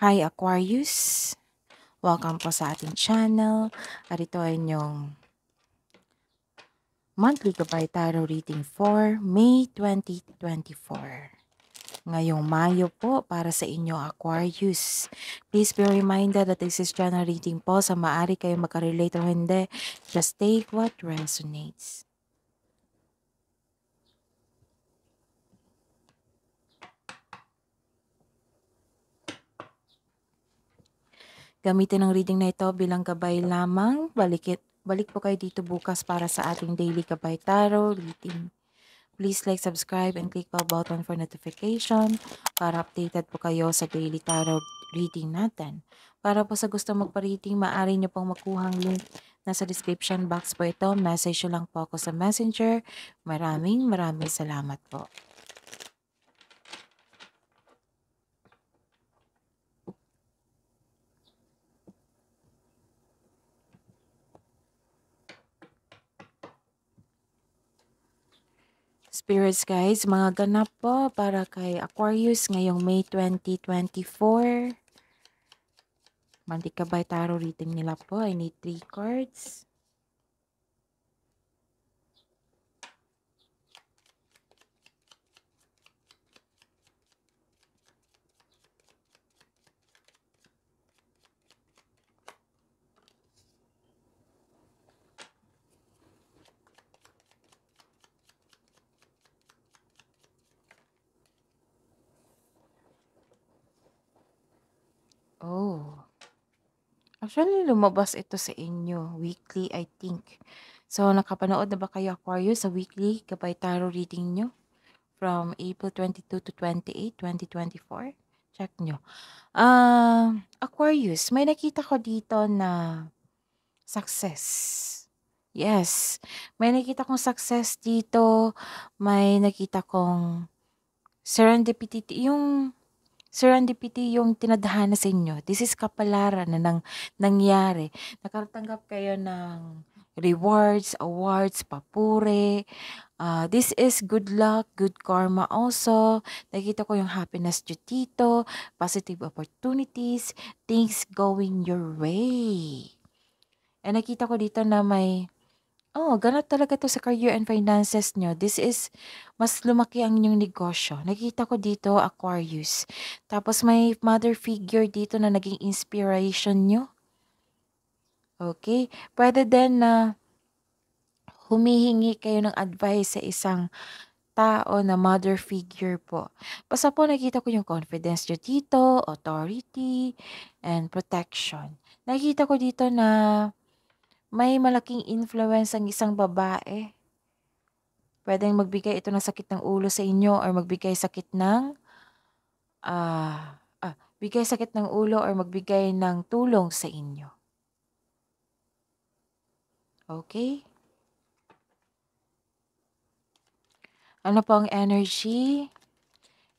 Hi Aquarius! Welcome po sa ating channel. At ito ay inyong monthly Gabay Tarot reading for May 2024. Ngayong Mayo po para sa inyo Aquarius. Please be reminded that this is general reading po. Sa maaari kayo magka-relate o hindi. Just take what resonates. Gamitin ang reading na ito bilang gabay lamang. Balik po kayo dito bukas para sa ating daily Gabay Tarot reading. Please like, subscribe, and click bell button for notification para updated po kayo sa daily tarot reading natin. Para po sa gusto magpa-reading, maaari nyo pong makuhang link nasa description box po ito. Message nyo lang po ako sa messenger. Maraming salamat po. Spirits guys, mga ganap po para kay Aquarius ngayong May 2024. Monthly Gabay Tarot reading nila po. I need 3 cards. Oh. Actually, lumabas ito sa inyo. Weekly, I think. So, nakapanood na ba kayo, Aquarius, sa weekly Gabay Tarot reading nyo? From April 22 to 28, 2024? Check nyo. Aquarius, may nakita ko dito na success. Yes. May nakita kong success dito. May nakita kong serendipity. Serendipity yung tinadhana sa inyo. This is kapalaran na nangyari. Nakatanggap kayo ng rewards, awards, papuri. This is good luck, good karma also. Nakita ko yung happiness nyo dito, positive opportunities, things going your way. And nakita ko dito na ganap talaga to sa career and finances nyo. This is, mas lumaki ang inyong negosyo. Nakita ko dito, Aquarius. Tapos may mother figure dito na naging inspiration nyo. Okay? Pwede din na humihingi kayo ng advice sa isang tao na mother figure po. Basta po nakita ko yung confidence nyo dito, authority, and protection. Nakita ko dito na may malaking influence ang isang babae. Pwedeng magbigay ito ng sakit ng ulo sa inyo or magbigay sakit ng bigay sakit ng ulo or magbigay ng tulong sa inyo. Okay? Ano po ang energy?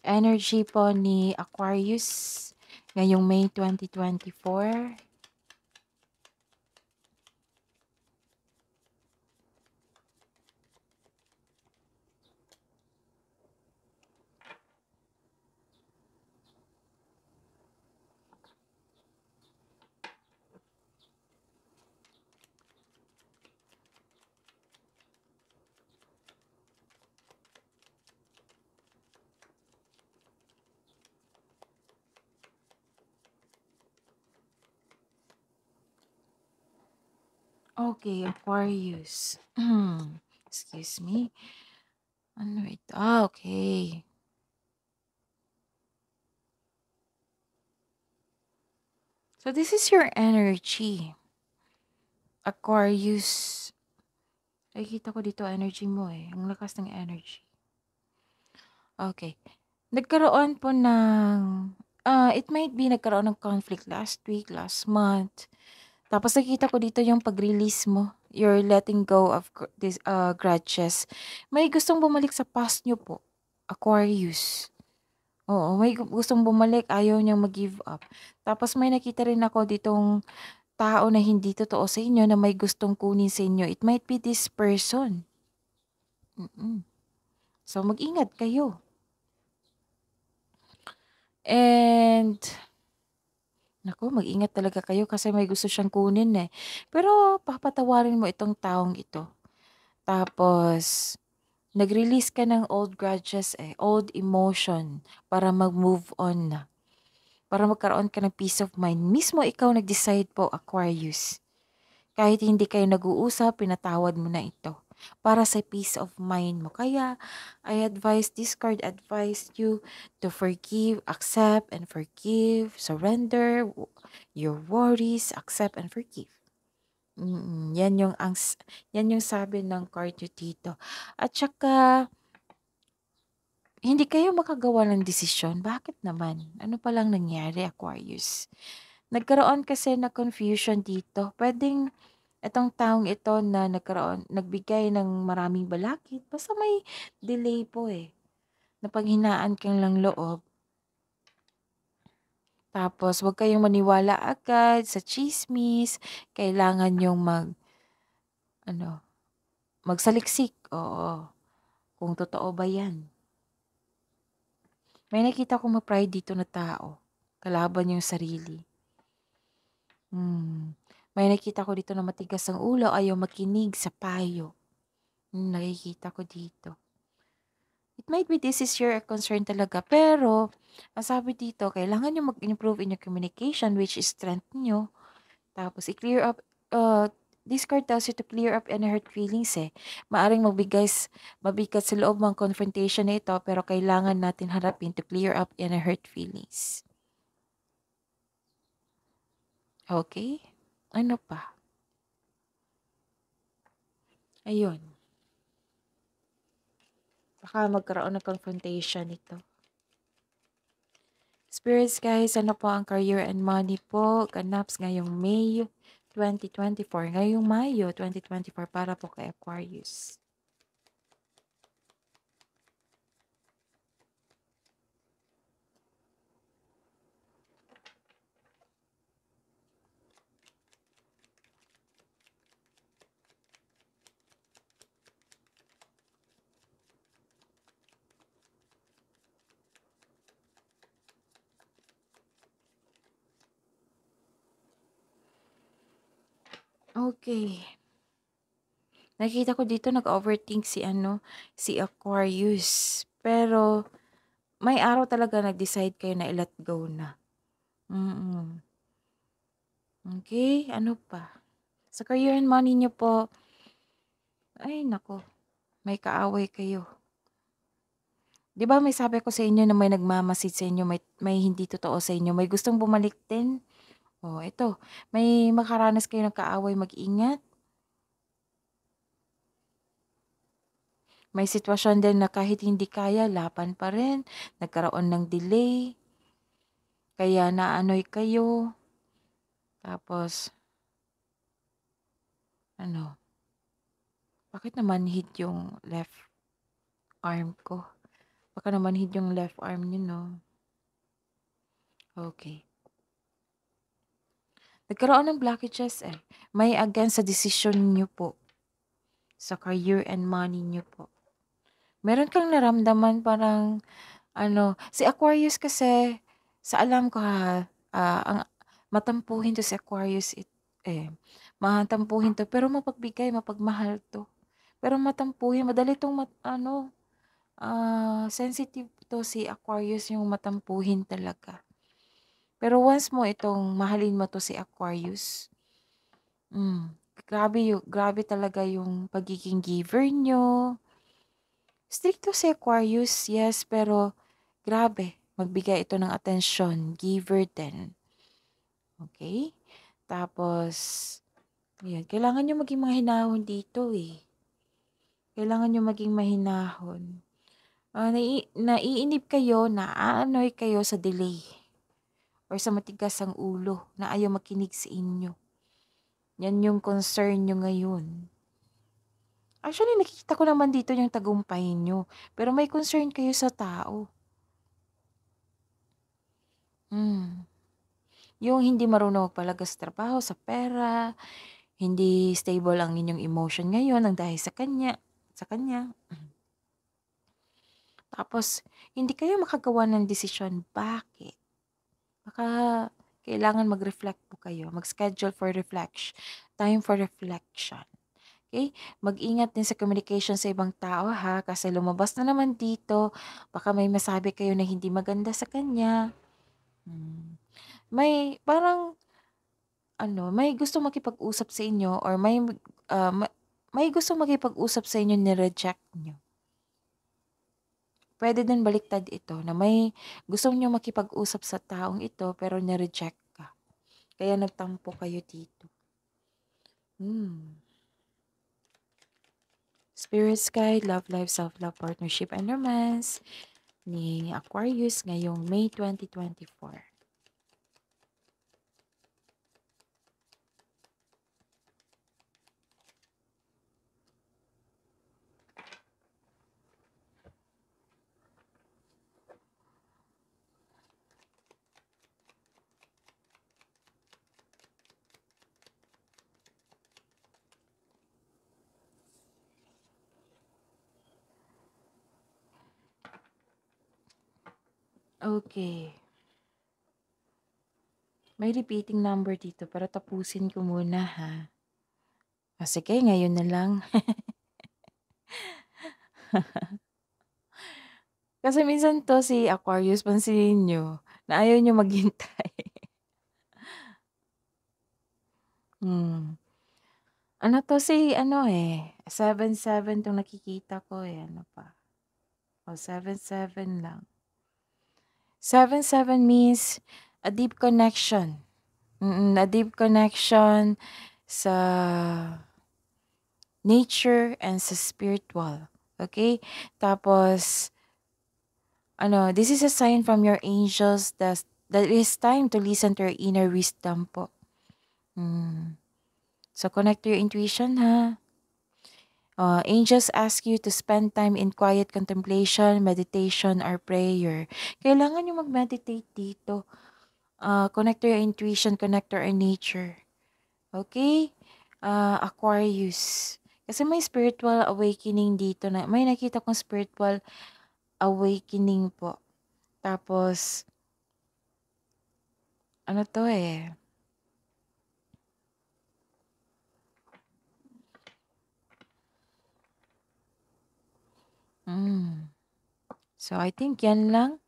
Energy po ni Aquarius ngayong May 2024. Okay, Aquarius. Excuse me. Ano ito? Okay. So this is your energy. Aquarius. Nakikita ko dito energy mo eh. Ang lakas ng energy. Okay. Nagkaroon po ng, it might be nagkaroon ng conflict last week, last month. Tapos nakita ko dito yung pag-release mo. You're letting go of this grudges. May gustong bumalik sa past nyo po. Aquarius. Oo, may gustong bumalik. Ayaw niyang mag-give up. Tapos may nakita rin ako ditong tao na hindi totoo sa inyo na may gustong kunin sa inyo. It might be this person. So, mag-ingat kayo. And Naku, mag-ingat talaga kayo kasi may gusto siyang kunin, eh. Pero papatawarin mo itong taong ito. Tapos nag-release ka ng old grudges, eh, old emotion para mag-move on na. Para magkaroon ka ng peace of mind. Mismo ikaw nag-decide po, Aquarius. Kahit hindi kayo nag-uusap, pinatawad mo na ito para sa peace of mind mo. Kaya, this card advised you to forgive, accept, and forgive, surrender your worries, accept, and forgive. Yan yung sabi ng card nyo dito. At saka, hindi kayo makagawa ng desisyon. Bakit naman? Ano palang nangyari, Aquarius? Nagkaroon kasi na confusion dito. Pwedeng itong taong ito na nagbigay ng maraming balakid. Basta may delay po eh. Napanghinaan kang lang loob. Tapos, huwag kayong maniwala agad sa chismis. Kailangan yung ano, magsaliksik. Oo, kung totoo ba yan. May nakita kong ma-pride dito na tao. Kalaban yung sarili. May nakita ko dito na matigas ang ulo, ayaw makinig sa payo. Nakikita ko dito. It might be this is your concern talaga, pero ang sabi dito, kailangan nyo mag-improve in your communication, which is strength nyo. Tapos, i-clear up, this card tells you to clear up any hurt feelings eh. Maaring mabigat sa loob ng confrontation na ito, pero kailangan natin harapin to clear up any hurt feelings. Okay? Ano pa? Ayun. Baka magkaroon ng confrontation ito. Spirits guys, ano po ang career and money po? Ganaps ngayong May 2024. Ngayong Mayo 2024 para po kay Aquarius. Okay. Nakita ko dito nag-overthink si Aquarius. Pero may araw talaga nag-decide kayo na i-let go na. Okay, ano pa? Sa career and money niyo po, ay nako, may kaaway kayo. 'Di ba may sabi ko sa inyo na may nagmamasid sa inyo, may hindi totoo sa inyo, may gustong bumalik din? Oh, ito, may makaranas kayo ng kaaway, mag-ingat. May sitwasyon din na kahit hindi kaya, laban pa rin, nagkaroon ng delay, kaya naanoy kayo. Tapos, ano, bakit naman hit yung left arm ko? Baka naman hit yung left arm niyo, no? Okay. Nagkaroon ng blockages eh. May against sa decision niyo po. Sa career and money niyo po. Meron kang naramdaman parang, si Aquarius kasi, sa alam ko ha, ang matampuhin to si Aquarius, matampuhin to, pero mapagbigay, mapagmahal to. Pero matampuhin, madali tong sensitive to si Aquarius, yung matampuhin talaga. Pero once mo itong mahalin mo to si Aquarius, grabe talaga yung pagiging giver nyo. Stricto si Aquarius, yes, pero grabe, magbigay ito ng atensyon, giver din. Okay? Tapos, ayan, kailangan nyo maging mahinahon dito eh. Kailangan nyo maging mahinahon. Naiinip kayo, naaanoy kayo sa delay or sa matigas ang ulo na ayaw makinig sa inyo. Yan yung concern nyo ngayon. Actually, nakikita ko naman dito yung tagumpay nyo. Pero may concern kayo sa tao. Yung hindi marunong magpalagas trabaho sa pera, hindi stable ang inyong emotion ngayon ang dahil sa kanya. Tapos, hindi kayo makagawa ng desisyon. Bakit? Baka Kailangan mag-reflect po kayo. Mag-schedule for time for reflection. Okay? Mag-ingat din sa communication sa ibang tao ha, kasi lumabas na naman dito. Baka may masabi kayo na hindi maganda sa kanya. May parang may gusto makipag-usap sa inyo or may gusto makipag-usap sa inyo ni-reject nyo. Pwede din baliktad ito na may gusto nyo makipag-usap sa taong ito pero ni-reject ka. Kaya nagtampo kayo dito. Spirit Guide, Love Life, Self-Love, Partnership, and Romance ni Aquarius ngayong May 2024. Okay. May repeating number dito pero tapusin ko muna ha. Sige, ngayon na lang. Kasi minsan to si Aquarius, pansinin nyo, na ayaw nyo maghintay. Ano to si 7-7 tong nakikita ko ano pa. 7-7 lang. 7-7 means a deep connection. A deep connection sa nature and sa spiritual. Okay? Tapos, this is a sign from your angels that it is time to listen to your inner wisdom po. So, connect to your intuition, ha? Angels ask you to spend time in quiet contemplation, meditation, or prayer. Kailangan nyo mag-meditate dito. Connect to your intuition, connect to our nature. Okay? Aquarius. Kasi may spiritual awakening dito na, may nakita kong spiritual awakening po. Tapos, ano to eh? So, I think yan lang.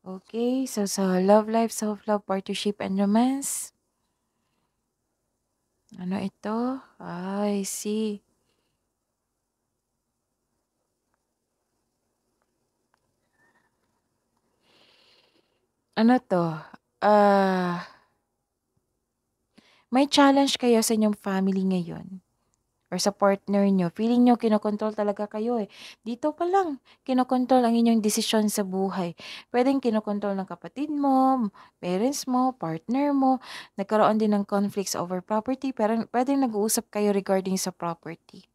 Okay, so sa love life, self-love, partnership, and romance. Ano ito? I see. Ano to? May challenge kayo sa inyong family ngayon or sa partner nyo. Feeling nyo, kinokontrol talaga kayo eh. Dito pa lang, kinokontrol ang inyong desisyon sa buhay. Pwedeng kinokontrol ng kapatid mo, parents mo, partner mo. Nagkaroon din ng conflicts over property, pero pwedeng nag-uusap kayo regarding sa property.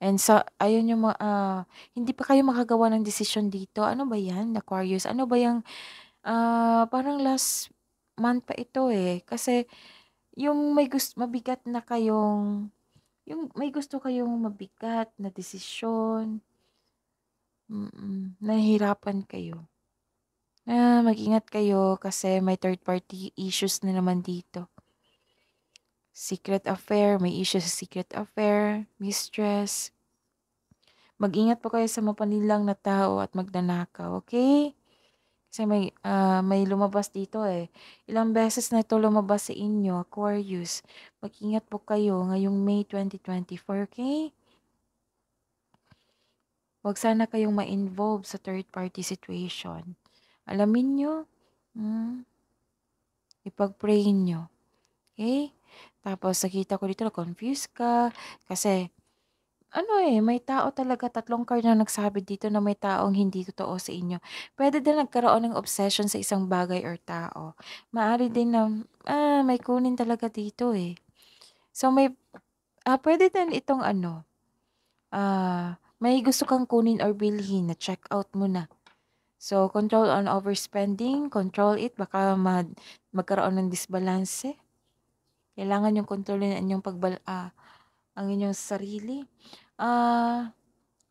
And ayun yung hindi pa kayo makagawa ng desisyon dito. Ano ba yan, Aquarius? Ano ba yung, parang last month pa ito eh. Kasi, yung mabigat na kayong, yung may gusto kayong mabigat na desisyon, nahihirapan kayo. Mag-ingat kayo kasi may third party issues na naman dito. Secret affair, may issue sa secret affair, mistress. Mag-ingat po kayo sa mapanilang na tao at magnanakaw, okay? Kasi may lumabas dito eh. Ilang beses na ito lumabas sa inyo, Aquarius. Mag-ingat po kayo ngayong May 2024, okay? Huwag sana kayong ma-involve sa third-party situation. Alamin nyo, ipag-pray nyo. Okay? Tapos, nakita ko dito na confused ka. Kasi, may tao talaga, 3 card na nagsabi dito na may taong hindi totoo sa inyo. Pwede din nagkaroon ng obsession sa isang bagay or tao. Maari din na, may kunin talaga dito eh. So, pwede din itong may gusto kang kunin or bilhin na check out mo na. So, control on overspending, control it, baka magkaroon ng disbalance. Kailangan yung kontrolin ang inyong ang inyong sarili.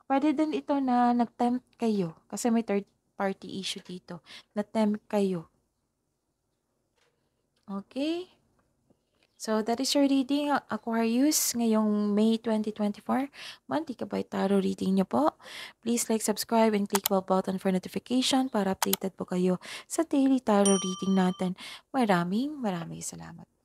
Pwede din ito na nag-tempt kayo kasi may third party issue dito. Na-tempt kayo. Okay? So, that is your reading, Aquarius, ngayong May 2024. Monthly Kabay Tarot reading niyo po. Please like, subscribe, and click bell button for notification para updated po kayo sa daily tarot reading natin. Maraming salamat.